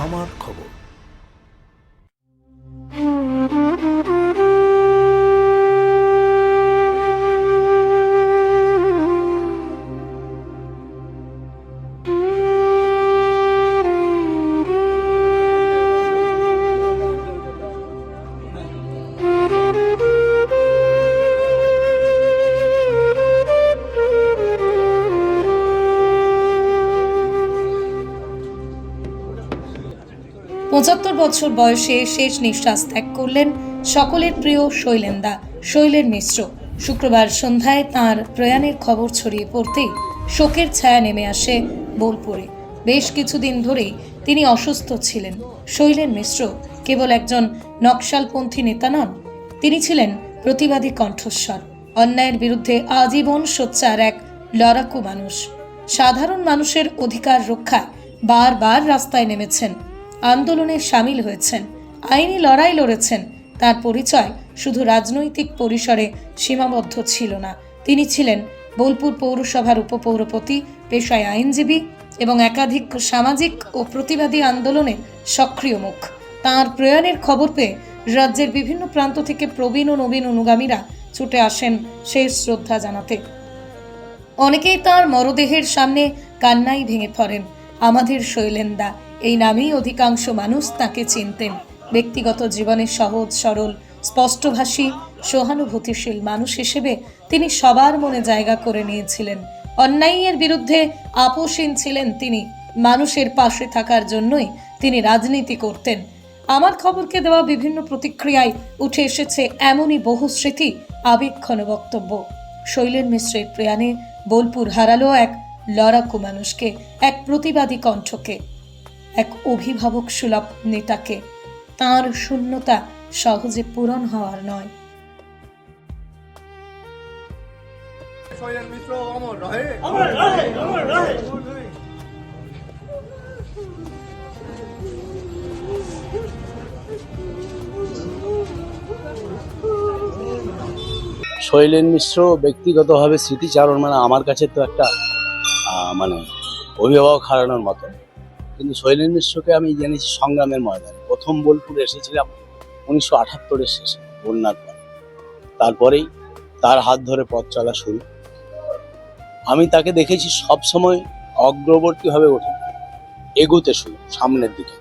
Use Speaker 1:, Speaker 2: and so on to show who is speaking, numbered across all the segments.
Speaker 1: আমার খবর।
Speaker 2: পঁচাত্তর বছর বয়সে শেষ নিঃশ্বাস ত্যাগ করলেন সকলের প্রিয় শৈলেন্দা, শৈলেন মিশ্র। শুক্রবার সন্ধ্যায় তাঁর প্রয়াণের খবর ছড়িয়ে পড়তেই শোকের ছায়া নেমে আসে বোলপুরে। বেশ কিছুদিন ধরেই তিনি অসুস্থ ছিলেন। শৈলেন মিশ্র কেবল একজন নকশালপন্থী নেতা নন, তিনি ছিলেন প্রতিবাদী কণ্ঠস্বর, অন্যায়ের বিরুদ্ধে আজীবন সোচ্চার এক লড়াকু মানুষ। সাধারণ মানুষের অধিকার রক্ষায় বারবার রাস্তায় নেমেছেন, আন্দোলনে সামিল হয়েছেন, আইনি লড়াই লড়েছেন। তার পরিচয় শুধু রাজনৈতিক পরিসরে সীমাবদ্ধ ছিল না, তিনি ছিলেন বোলপুর পৌরসভার উপপৌরপতি, পেশায় আইনজীবী এবং একাধিক সামাজিক ও প্রতিবাদী আন্দোলনের সক্রিয় মুখ। তাঁর প্রয়াণের খবর পেয়ে রাজ্যের বিভিন্ন প্রান্ত থেকে প্রবীণ ও নবীন অনুগামীরা ছুটে আসেন শেষ শ্রদ্ধা জানাতে। অনেকেই তাঁর মরদেহের সামনে কান্নাই ভেঙে পড়েন। আমাদের শৈলেন্দা, এই নামেই অধিকাংশ মানুষ তাকে চিনতেন। ব্যক্তিগত জীবনে সহজ সরল, স্পষ্টভাষী, সহানুভূতিশীল মানুষ হিসেবে তিনি সবার মনে জায়গা করে নিয়েছিলেন। অন্যায়ের বিরুদ্ধে আপোষহীন ছিলেন তিনি। মানুষের পাশে থাকার জন্যই তিনি রাজনীতি করতেন। আমার খবরকে দেওয়া বিভিন্ন প্রতিক্রিয়ায় উঠে এসেছে এমনই বহু স্মৃতি, আবেগঘন বক্তব্য। শৈলেন মিশ্রের প্রয়াণে বোলপুর হারালো এক লড়াকু মানুষকে, এক প্রতিবাদী কণ্ঠকে, এক অভিভাবক সুলভ নেতাকে। তাঁর শূন্যতা সহজে পূরণ হওয়ার নয়।
Speaker 3: শৈলেন মিশ্র অমর রহে,
Speaker 4: অমর রহে, অমর রহে।
Speaker 5: শৈলেন মিশ্র ব্যক্তিগতভাবে স্মৃতিচারণ মানে আমার কাছে তো একটা মানে অভিভাবক হারানোর মতো। কিন্তু শৈলেন মিশ্রকে আমি জেনেছি সংগ্রামের ময়দানে। প্রথম বোলপুরে এসেছিলাম 1978-এর শেষে, বন্যার পরে। তারপরেই তার হাত ধরে পথ চলা শুরু। আমি তাকে দেখেছি সবসময় অগ্রবর্তীভাবে ওঠে, এগোতে শুরু সামনের দিকে,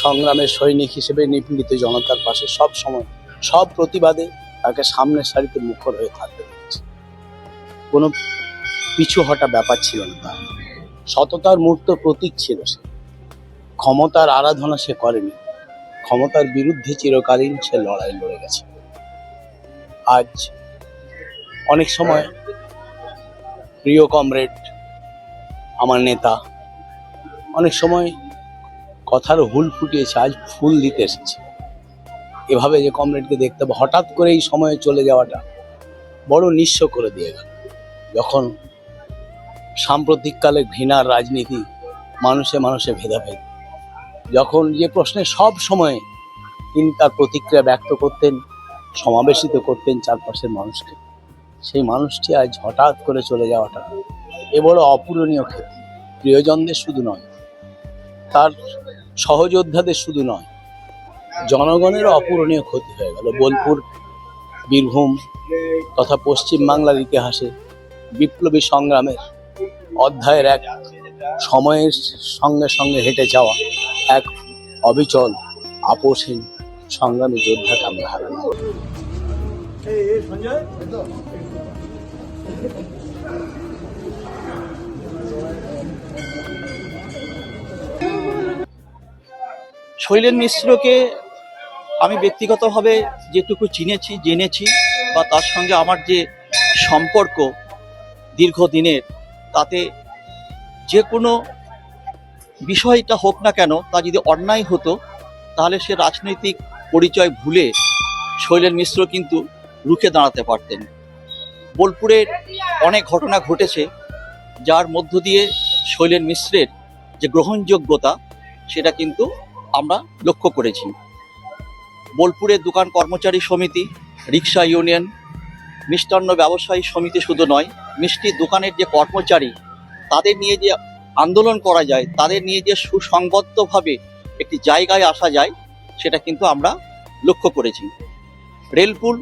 Speaker 5: সংগ্রামের সৈনিক হিসেবে নিপীড়িত জনতার পাশে সব সময়, সব প্রতিবাদে তাকে সামনের সারিতে মুখর হয়ে থাকতে দেখেছি। কোনো পিছু হটা ব্যাপার ছিল না তার। সততার মূর্ত প্রতীক ছিল সে। ক্ষমতার আরাধনা সে করেনি, ক্ষমতার বিরুদ্ধে চিরকালীন সে লড়াই লড়ে গেছে। আজ অনেক সময় প্রিয় কমরেড, আমার নেতা, অনেক সময় কথার হুল ফুটিয়েছে, আজ ফুল দিতে এসেছে। এভাবে যে কমরেডকে দেখতে হবে, হঠাৎ করে এই সময়ে চলে যাওয়াটা বড় নিঃস্ব করে দিয়ে গেল। যখন সাম্প্রতিককালে ঘৃণার রাজনীতি, মানুষে মানুষে ভেদাভেদ, যখন যে প্রশ্নে সব সময়ে তিনি তার প্রতিক্রিয়া ব্যক্ত করতেন, সমাবেশিত করতেন চারপাশের মানুষকে, সেই মানুষটি আজ হঠাৎ করে চলে যাওয়াটা এ বড় অপূরণীয় ক্ষতি। প্রিয়জনদের শুধু নয়, তার সহযোদ্ধাদের শুধু নয়, জনগণের অপূরণীয় ক্ষতি হয়ে গেল। বোলপুর, বীরভূম তথা পশ্চিম বাংলার ইতিহাসে বিপ্লবী সংগ্রামের অধ্যায়ের এক সময়ের সঙ্গে সঙ্গে হেঁটে যাওয়া এক অবিচল, আপোষহীন সংগ্রামী যোদ্ধাকে আমরা হারালাম।
Speaker 4: শৈলেন মিশ্রকে আমি ব্যক্তিগতভাবে যেটুকু চিনেছি, জেনেছি বা তার সঙ্গে আমার যে সম্পর্ক দীর্ঘদিনের, তাতে যে কোনো বিষয়টা হোক না কেন, তা যদি অন্যায় হতো তাহলে সে রাজনৈতিক পরিচয় ভুলে শৈলেন মিশ্র কিন্তু রুখে দাঁড়াতে পারতেন। বোলপুরের অনেক ঘটনা ঘটেছে যার মধ্য দিয়ে শৈলেন মিশ্রের যে গ্রহণযোগ্যতা সেটা কিন্তু আমরা লক্ষ্য করেছি। বোলপুরের দোকান কর্মচারী সমিতি, রিক্সা ইউনিয়ন, মিষ্টান্ন ব্যবসায়ী সমিতি শুধু নয়, মিষ্টির দোকানের যে কর্মচারী, তাদের নিয়ে যে আন্দোলন করা যায়, তাদের নিয়ে যে সুসংবদ্ধভাবে একটি জায়গায় আসা যায় সেটা কিন্তু আমরা লক্ষ্য করেছি। রেলপুল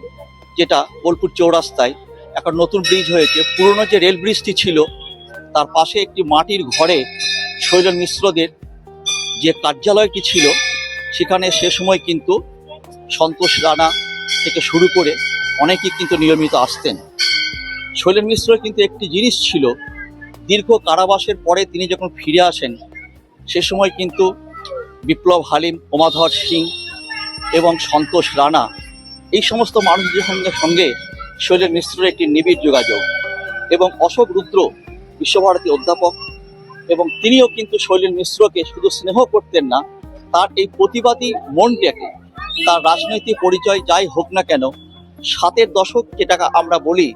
Speaker 4: যেটা বোলপুর চৌরাস্তায় এখন নতুন ব্রিজ হয়েছে, পুরনো যে রেল ব্রিজটি ছিল তার পাশে একটি মাটির ঘরে শৈলেন মিশ্রদের যে কার্যালয়টি ছিল সেখানে সে সময় কিন্তু সন্তোষ রানা থেকে শুরু করে অনেকেই কিন্তু নিয়মিত আসতেন। শৈলেন মিশ্র কিন্তু একটি জিনিস ছিল, দীর্ঘ কারাবাসের পরে তিনি যখন ফিরে আসেন সে সময় কিন্তু বিপ্লব হালিম, উমাধর সিং এবং সন্তোষ রানা এই সমস্ত মানুষদের সঙ্গে শৈলেন মিশ্রের একটি নিবিড় যোগাযোগ। এবং অশোক রুদ্র বিশ্বভারতী অধ্যাপক, এবং তিনিও কিন্তু শৈলেন মিশ্রকে শুধু স্নেহ করতেন না, তার এই প্রতিবাদী মনটাকে, তার রাজনৈতিক পরিচয় যাই হোক না কেন, ৭-এর দশক যেটাকে আমরা বলি,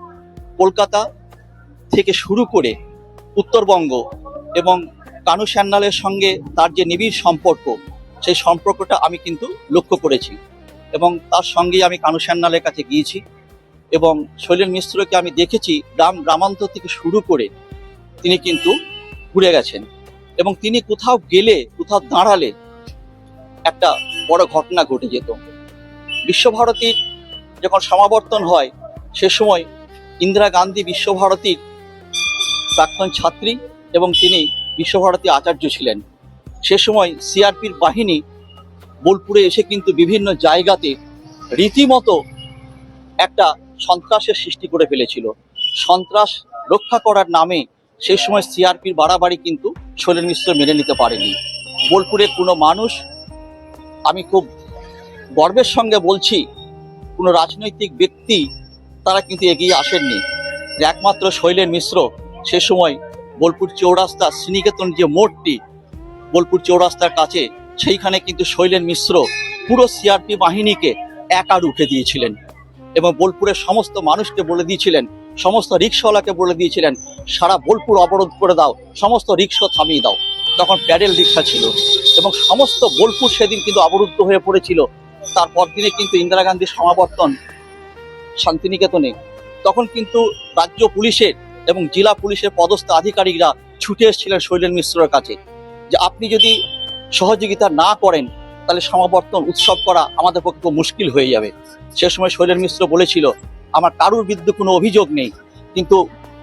Speaker 4: কলকাতা থেকে শুরু করে উত্তরবঙ্গ এবং কানু সান্যালের সঙ্গে তার যে নিবিড় সম্পর্ক, সেই সম্পর্কটা আমি কিন্তু লক্ষ্য করেছি। এবং তার সঙ্গেই আমি কানু সান্যালের কাছে গিয়েছি এবং শৈলেন মিশ্রকে আমি দেখেছি গ্রামান্তর থেকে শুরু করে তিনি কিন্তু ঘুরে গেছেন। এবং তিনি কোথাও গেলে, কোথাও দাঁড়ালে একটা বড় ঘটনা ঘটে যেত। বিশ্বভারতীর যখন সমাবর্তন হয় সে সময় ইন্দিরা গান্ধী বিশ্বভারতীর প্রাক্তন ছাত্রী এবং তিনি বিশ্বভারতী আচার্য ছিলেন। সে সময় সিআরপির বাহিনী বোলপুরে এসে কিন্তু বিভিন্ন জায়গাতে রীতিমতো একটা সন্ত্রাসের সৃষ্টি করে ফেলেছিল। সন্ত্রাস রক্ষা করার নামে সেই সময় সিআরপির বাড়াবাড়ি কিন্তু শৈলেন মিশ্র মেনে নিতে পারেনি। বোলপুরের কোনো মানুষ, আমি খুব গর্বের সঙ্গে বলছি, কোনো রাজনৈতিক ব্যক্তি তারা কিন্তু এগিয়ে আসেননি। একমাত্র শৈলেন মিশ্র সে সময় বোলপুর চৌরাস্তা শ্রীনিকেতন যে মোড়টি বোলপুর চৌরাস্তার কাছে, সেইখানে কিন্তু শৈলেন মিশ্র পুরো সিআরপি বাহিনীকে একা রুখে দিয়েছিলেন এবং বোলপুরের সমস্ত মানুষকে বলে দিয়েছিলেন, সমস্ত রিক্সাওয়ালাকে বলে দিয়েছিলেন, সারা বোলপুর অবরোধ করে দাও, সমস্ত রিক্সা থামিয়ে দাও। তখন প্যাডেল রিক্সা ছিল এবং সমস্ত বোলপুর সেদিন কিন্তু অবরুদ্ধ হয়ে পড়েছিল। তারপর দিনে কিন্তু ইন্দিরা গান্ধীর সমাবর্তন শান্তিনিকেতনে, তখন কিন্তু রাজ্য পুলিশের এবং জেলা পুলিশের পদস্থ আধিকারিকরা ছুটে এসেছিলেন শৈলেন মিশ্রের কাছে যে আপনি যদি সহযোগিতা না করেন তাহলে সমাবর্তন উৎসব করা আমাদের পক্ষে মুশকিল হয়ে যাবে। সে সময় শৈলেন মিশ্র বলেছিল, আমার কারুর বিরুদ্ধে কোনো অভিযোগ নেই, কিন্তু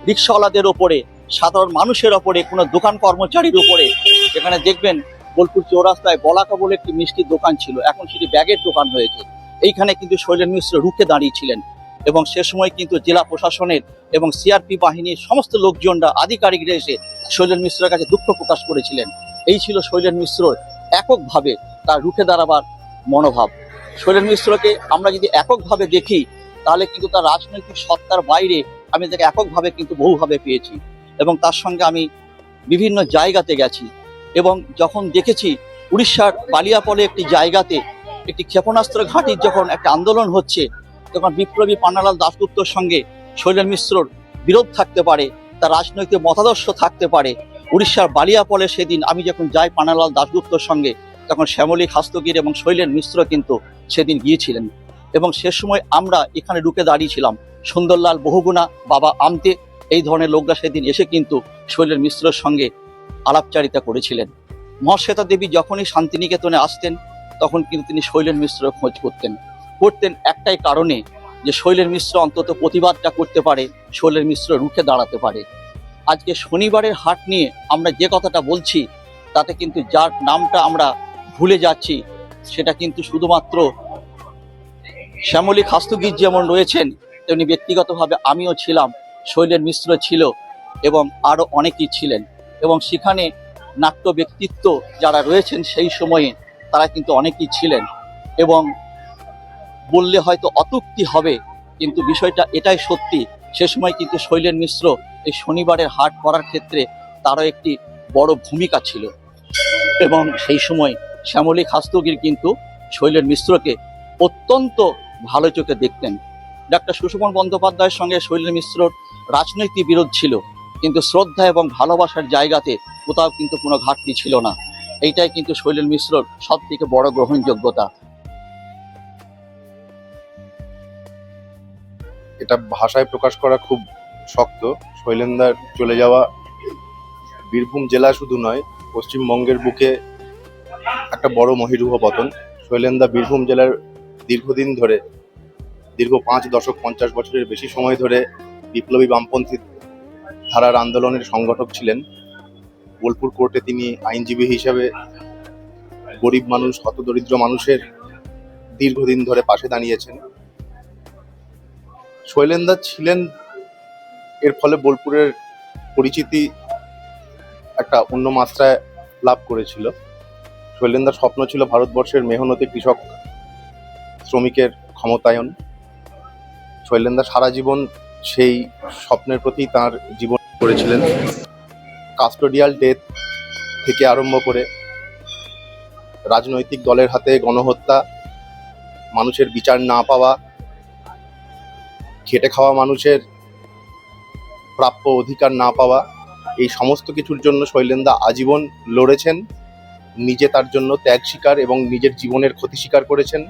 Speaker 4: রিক্সাওয়ালাদের ওপরে, সাধারণ মানুষের ওপরে, কোনো দোকান কর্মচারীর উপরে, যেখানে দেখবেন বোলপুর চৌরাস্তায় বলাকা বলে একটি মিষ্টির দোকান ছিল, এখন সেটি ব্যাগের দোকান হয়েছে, এইখানে কিন্তু শৈলেন মিশ্র রুখে দাঁড়িয়েছিলেন। এবং সে সময় কিন্তু জেলা প্রশাসনের এবং সিআরপি বাহিনীর সমস্ত লোকজনরা, আধিকারিকরা এসে শৈলেন মিশ্রের কাছে দুঃখ প্রকাশ করেছিলেন। এই ছিল শৈলেন মিশ্রর এককভাবে তার রুখে দাঁড়াবার মনোভাব। শৈলেন মিশ্রকে আমরা যদি এককভাবে দেখি তাহলে কিন্তু তার রাজনৈতিক সত্তার বাইরে আমি তাকে এককভাবে কিন্তু বহুভাবে পেয়েছি। এবং তার সঙ্গে আমি বিভিন্ন জায়গাতে গেছি এবং যখন দেখেছি উড়িষ্যার বালিয়াপলে একটি জায়গাতে একটি ক্ষেপণাস্ত্র ঘাঁটির যখন একটা আন্দোলন হচ্ছে, তখন বিপ্লবী পান্নালাল দাশগুপ্তর সঙ্গে শৈলেন মিশ্রর বিরোধ থাকতে পারে, তার রাজনৈতিক মতাদর্শ থাকতে পারে। উড়িষ্যার বালিয়াপলে সেদিন আমি যখন যাই পান্নালাল দাশগুপ্তর সঙ্গে, তখন শ্যামলী খাস্তগির এবং শৈলেন মিশ্র কিন্তু সেদিন গিয়েছিলেন। এবং সে সময় আমরা এখানে ঢুকে দাঁড়িয়েছিলাম, সুন্দরলাল বহুগুণা, বাবা আমতে, এই ধরনের লোকরা সেদিন এসে কিন্তু শৈলেন মিশ্রের সঙ্গে আলাপচারিতা করেছিলেন। মহাশ্বেতা দেবী যখনই শান্তিনিকেতনে আসতেন তখন কিন্তু তিনি শৈলেন মিশ্রের খোঁজ করতেন একটাই কারণে, যে শৈলেন মিশ্র অন্তত প্রতিবাদটা করতে পারে, শৈলেন মিশ্র রুখে দাঁড়াতে পারে। আজকে শনিবারের হাট নিয়ে আমরা যে কথাটা বলছি তাতে কিন্তু যার নামটা আমরা ভুলে যাচ্ছি সেটা কিন্তু শুধুমাত্র শ্যামলী খাস্তগির যেমন রয়েছেন তেমনি ব্যক্তিগতভাবে আমিও ছিলাম, শৈলেন মিশ্র ছিল এবং আরও অনেকেই ছিলেন। এবং সেখানে নাট্য ব্যক্তিত্ব যারা রয়েছেন সেই সময়ে তারা কিন্তু অনেকেই ছিলেন। এবং বললে হয়তো অত্যুক্তি হবে, কিন্তু বিষয়টা এটাই সত্যি, সে সময় কিন্তু শৈলেন মিশ্র এই শনিবারের হাট করার ক্ষেত্রে তারও একটি বড় ভূমিকা ছিল। এবং সেই সময় শ্যামলী খাস্তগির কিন্তু শৈলেন মিশ্রকে অত্যন্ত ভালো চোখে দেখতেন। ডাক্তার সুশোভন বন্দ্যোপাধ্যায়ের সঙ্গে শৈলেন মিশ্রর রাজনৈতিক বিরোধ ছিল, কিন্তু শ্রদ্ধা এবং ভালোবাসার জায়গাতে কোথাও কিন্তু কোনো ঘাটতি ছিল না। এইটাই কিন্তু শৈলেন মিশ্রর সব থেকে বড় গ্রহণযোগ্যতা।
Speaker 1: এটা ভাষায় প্রকাশ করা খুব শক্ত। শৈলেনদার চলে যাওয়া বীরভূম জেলা শুধু নয়, পশ্চিমবঙ্গের বুকে একটা বড় মহিরুহ পতন। শৈলেন্দা বীরভূম জেলার দীর্ঘদিন ধরে, দীর্ঘ 5 দশক 50 বছরের বেশি সময় ধরে বিপ্লবী বামপন্থী ধারার আন্দোলনের সংগঠক ছিলেন। বোলপুর কোর্টে তিনি আইনজীবী হিসেবে গরিব মানুষ, হতদরিদ্র মানুষের দীর্ঘদিন ধরে পাশে দাঁড়িয়েছেন। শৈলেন্দা ছিলেন, এর ফলে বোলপুরের পরিচিতি একটা অন্য মাত্রায় লাভ করেছিল। শৈলেন্দার স্বপ্ন ছিল ভারতবর্ষের মেহনতি কৃষক শ্রমিকের ক্ষমতায়ন। শৈলেন্দা সারা জীবন সেই স্বপ্নের প্রতি তার জীবন করেছিলেন। কাস্টোডিয়াল ডেথ থেকে আরম্ভ করে রাজনৈতিক দলের হাতে গণহত্যা, মানুষের বিচার না পাওয়া, খেটে খাওয়া মানুষের প্রাপ্য অধিকার না পাওয়া, এই সমস্ত কিছুর জন্য শৈলেন্দা আজীবন লড়েছেন। নিজে তার জন্য ত্যাগ স্বীকার এবং নিজের জীবনের ক্ষতি স্বীকার করেছেন,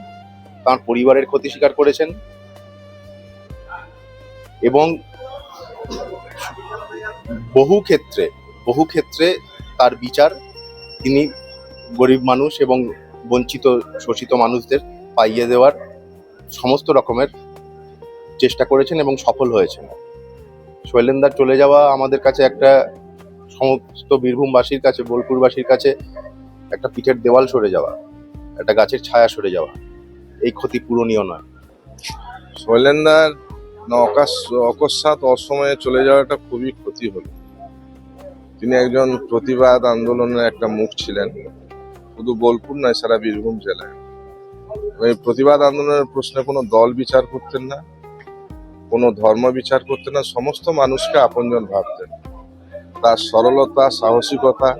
Speaker 1: তার পরিবারের ক্ষতি স্বীকার করেছেন এবং বহু ক্ষেত্রে তার বিচার তিনি গরিব মানুষ এবং বঞ্চিত শোষিত মানুষদের পাইয়ে দেওয়ার সমস্ত রকমের চেষ্টা করেছেন এবং সফল হয়েছেন। শৈলেন্দার চলে যাওয়া আমাদের কাছে একটা, সমস্ত বীরভূমবাসীর কাছে, বোলপুরবাসীর কাছে একটা পিঠের দেওয়াল সরে যাওয়া, একটা গাছের ছায়া সরে যাওয়া। এই ক্ষতি পূরণীয় নয়।
Speaker 6: শৈলেন্দার অকস্মাৎ অসময়ে চলে যাওয়াটা খুবই ক্ষতি হলো। তিনি একজন প্রতিবাদ আন্দোলনের একটা মুখ ছিলেন, শুধু বোলপুর নয়, সারা বীরভূম জেলায়। এই প্রতিবাদ আন্দোলনের প্রশ্নে কোনো দল বিচার করতেন না, কোনো ধর্ম বিচার করতেন না, সমস্ত মানুষকে আপনজন ভাবতেন। তার সরলতা, সাহসিকতা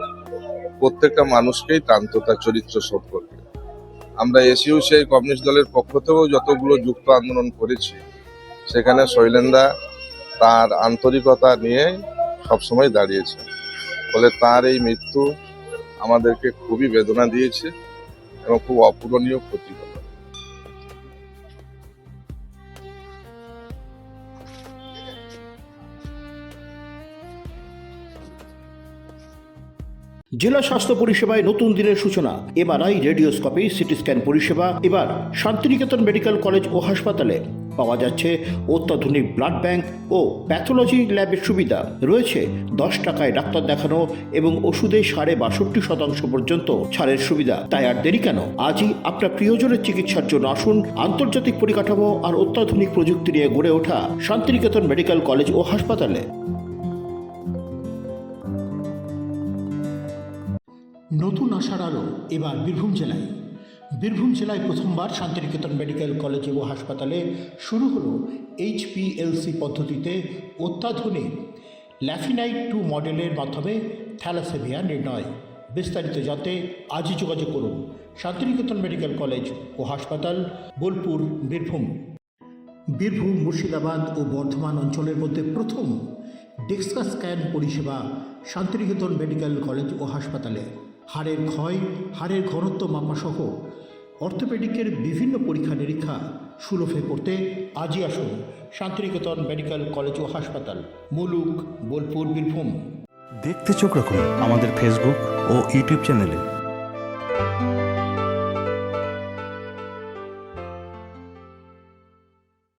Speaker 6: প্রত্যেকটা মানুষকেই টানত তার চরিত্র সম্পর্কে। আমরা এসইউসিআই কমিউনিস্ট দলের পক্ষ থেকেও যতগুলো যুক্ত আন্দোলন করেছি, সেখানে শৈলেন্দা তার আন্তরিকতা নিয়ে সবসময় দাঁড়িয়েছে। ফলে তার এই মৃত্যু আমাদেরকে খুবই বেদনা দিয়েছে এবং খুব অপূরণীয় ক্ষতি হলো।
Speaker 7: জেলা স্বাস্থ্য পরিষেবায় নতুন দিনের সূচনা। এমআরআই, রেডিওস্কোপি, সিটি স্ক্যান পরিষেবা এবার শান্তিনিকেতন মেডিকেল কলেজ ও হাসপাতালে পাওয়া যাচ্ছে। অত্যাধুনিক ব্লাড ব্যাংক ও প্যাথোলজি ল্যাবের সুবিধা রয়েছে। 10 টাকায় ডাক্তার দেখানো এবং ওষুধে 62% পর্যন্ত ছাড়ের সুবিধা। তাই আর দেরি কেন, আজই আপনার প্রিয়জনের চিকিৎসার জন্য আসুন আন্তর্জাতিক পরিকাঠামো আর অত্যাধুনিক প্রযুক্তি নিয়ে গড়ে ওঠা শান্তিনিকেতন মেডিকেল কলেজ ও হাসপাতালে। নতুন আশার আলো এবার বীরভূম জেলায়। বীরভূম জেলায় প্রথমবার শান্তিনিকেতন মেডিকেল কলেজ ও হাসপাতালে শুরু হলো HPLC পদ্ধতিতে অত্যাধুনিক ল্যাফিনাইট-2 মডেলের মাধ্যমে থ্যালাসেমিয়া নির্ণয়। বিস্তারিত জানতে আজই যোগাযোগ করুন শান্তিনিকেতন মেডিকেল কলেজ ও হাসপাতাল, বোলপুর, বীরভূম। বীরভূম, মুর্শিদাবাদ ও বর্ধমান অঞ্চলের মধ্যে প্রথম ডেক্সা স্ক্যান পরিষেবা শান্তিনিকেতন মেডিকেল কলেজ ও হাসপাতালে। হাড়ের ক্ষয়, হাড়ের ঘনত্ব মাপাসহ অর্থোপেডিকের বিভিন্ন পরীক্ষা নিরীক্ষা সুলভে করতে আজই আসুন শান্তিনিকেতন মেডিকেল কলেজ ও হাসপাতাল, মুলুক, বোলপুর, বীরভূম।
Speaker 8: দেখতে চোখ রাখুন আমাদের ফেসবুক ও ইউটিউব চ্যানেলে।